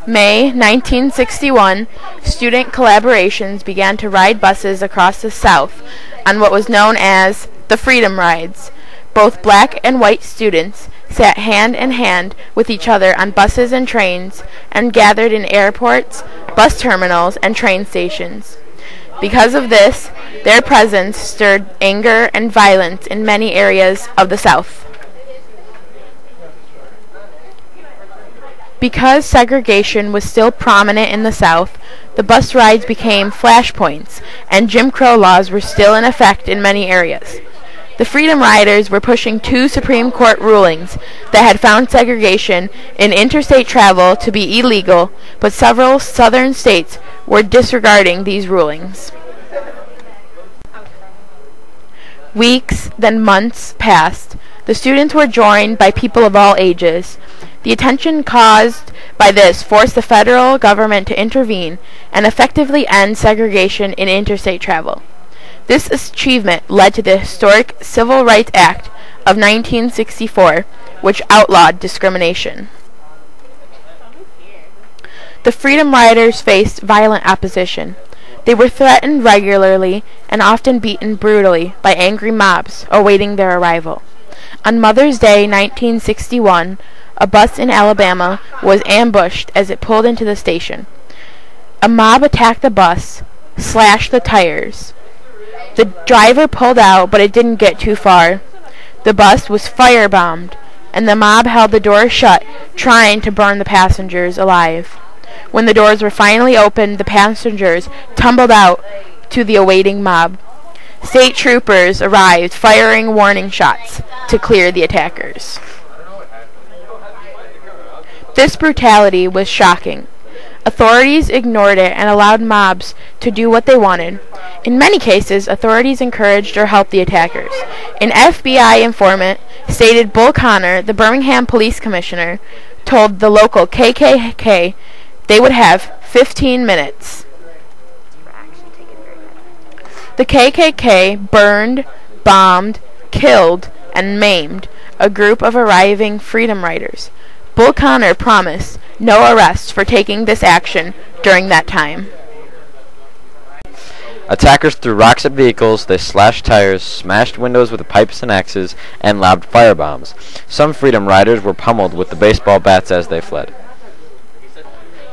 May 1961, student collaborations began to ride buses across the South on what was known as the Freedom Rides. Both black and white students sat hand in hand with each other on buses and trains and gathered in airports, bus terminals, and train stations. Because of this, their presence stirred anger and violence in many areas of the South. Because segregation was still prominent in the South, the bus rides became flashpoints, and Jim Crow laws were still in effect in many areas. The Freedom Riders were pushing two Supreme Court rulings that had found segregation in interstate travel to be illegal, but several southern states were disregarding these rulings. Weeks, then months passed. The students were joined by people of all ages. The attention caused by this forced the federal government to intervene and effectively end segregation in interstate travel. This achievement led to the historic Civil Rights Act of 1964, which outlawed discrimination. The Freedom Riders faced violent opposition. They were threatened regularly and often beaten brutally by angry mobs awaiting their arrival. On Mother's Day 1961, a bus in Alabama was ambushed as it pulled into the station. A mob attacked the bus, slashed the tires. The driver pulled out, but it didn't get too far. The bus was firebombed, and the mob held the doors shut, trying to burn the passengers alive. When the doors were finally opened, the passengers tumbled out to the awaiting mob. State troopers arrived, firing warning shots to clear the attackers. This brutality was shocking. Authorities ignored it and allowed mobs to do what they wanted. In many cases, authorities encouraged or helped the attackers. An FBI informant stated Bull Connor, the Birmingham police commissioner, told the local KKK they would have 15 minutes. The KKK burned, bombed, killed, and maimed a group of arriving Freedom Riders. Bull Connor promised no arrests for taking this action during that time. Attackers threw rocks at vehicles, they slashed tires, smashed windows with pipes and axes, and lobbed firebombs. Some Freedom Riders were pummeled with the baseball bats as they fled.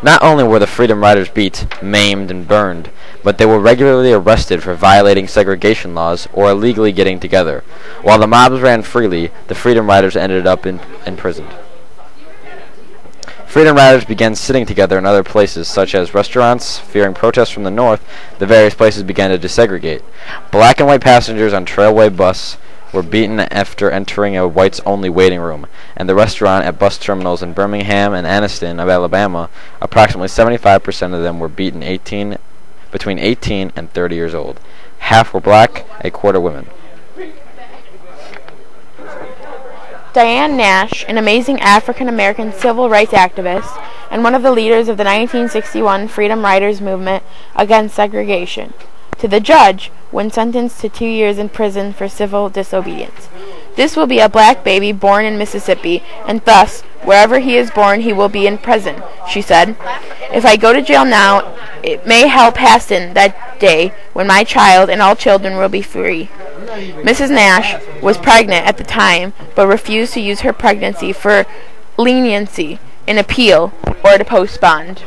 Not only were the Freedom Riders beat, maimed, and burned, but they were regularly arrested for violating segregation laws or illegally getting together. While the mobs ran freely, the Freedom Riders ended up imprisoned. Freedom Riders began sitting together in other places, such as restaurants. Fearing protests from the north, the various places began to desegregate. Black and white passengers on Trailway bus were beaten after entering a whites-only waiting room, and the restaurant at bus terminals in Birmingham and Anniston of Alabama, approximately 75% of them were beaten between 18 and 30 years old. Half were black, a quarter women. Diane Nash, an amazing African-American civil rights activist and one of the leaders of the 1961 Freedom Riders movement against segregation, to the judge when sentenced to 2 years in prison for civil disobedience. This will be a black baby born in Mississippi, and thus, wherever he is born, he will be in prison, she said. If I go to jail now, it may help hasten that day when my child and all children will be free. Mrs. Nash was pregnant at the time, but refused to use her pregnancy for leniency, an appeal, or to post bond.